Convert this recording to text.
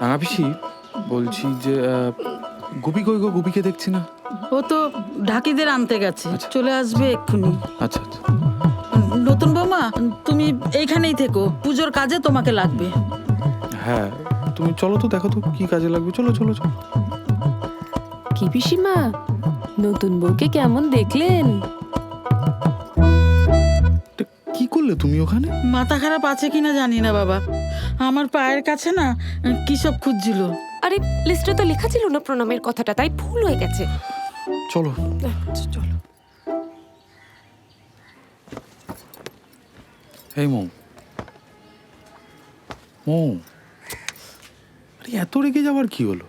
রাঙা পিসি, বলছি যে গুপি কই গো? গুপিকে দেখছি না। ও তো ঢাকিদের আনতে গেছে, চলে আসবে এক্ষুনি। আচ্ছা আচ্ছা। নতুন বৌমা, তুমি এইখানেই থেকো, পুজোর কাজে তোমাকে লাগবে। হ্যাঁ, তুমি চলো তো, দেখো তো কি কাজে লাগবে। চলো চলো চলো। কি পিসিমা, নতুন বউকে কেমন দেখলেন? কি করলে তুমি ওখানে? মাথা খারাপ আছে কিনা জানি না বাবা, আমার পায়ের কাছে না কি সব খুঁজছিল। আরে লিস্টে তো লেখা ছিল না প্রণামের কথাটা, তাই ভুল হয়ে গেছে। চলো চলো। এই মৌ, মৌ, আরে এত রেগে যাওয়ার কি হলো?